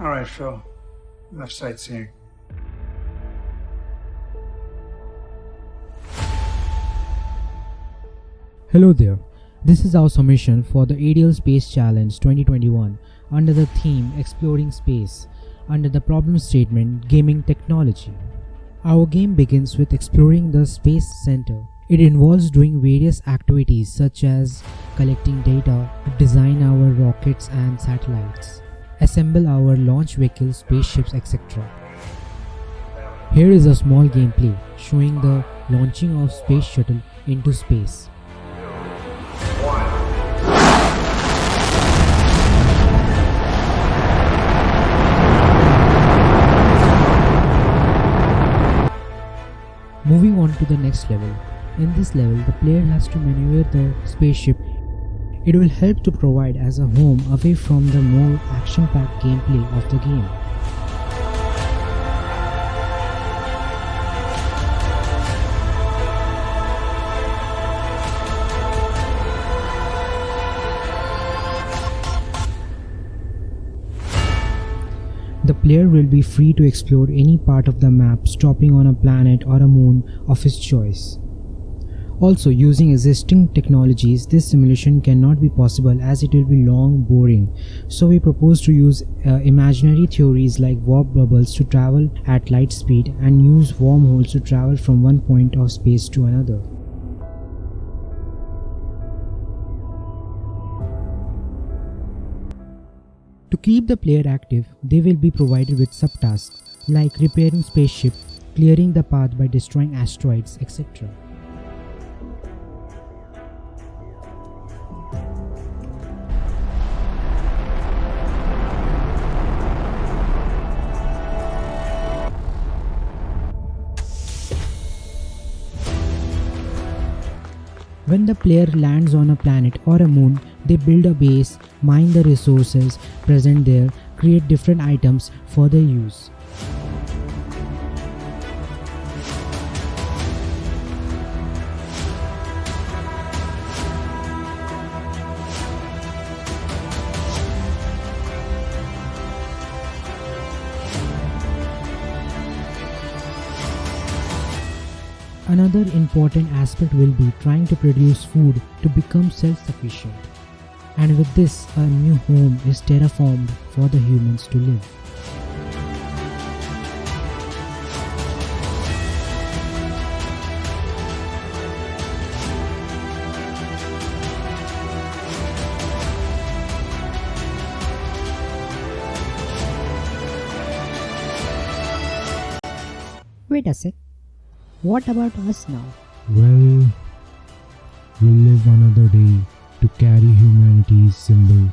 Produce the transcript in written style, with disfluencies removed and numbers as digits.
Alright, Phil. Enough sightseeing. Hello there. This is our submission for the ATL Space Challenge 2021 under the theme Exploring Space, under the problem statement Gaming Technology. Our game begins with exploring the Space Center. It involves doing various activities such as collecting data, design our rockets and satellites, assemble our launch vehicles, spaceships, etc. Here is a small gameplay showing the launching of Space Shuttle into space. Moving on to the next level. In this level, the player has to maneuver the spaceship. It will help to provide as a home away from the more action-packed gameplay of the game. The player will be free to explore any part of the map, stopping on a planet or a moon of his choice. Also, using existing technologies, this simulation cannot be possible as it will be long boring. So we propose to use imaginary theories like warp bubbles to travel at light speed and use wormholes to travel from one point of space to another. To keep the player active, they will be provided with subtasks like repairing spaceship, clearing the path by destroying asteroids, etc. When the player lands on a planet or a moon, they build a base, mine the resources present there, create different items for their use. Another important aspect will be trying to produce food to become self-sufficient. And with this, a new home is terraformed for the humans to live. Wait a sec. What about us now? Well, we'll live another day to carry humanity's symbol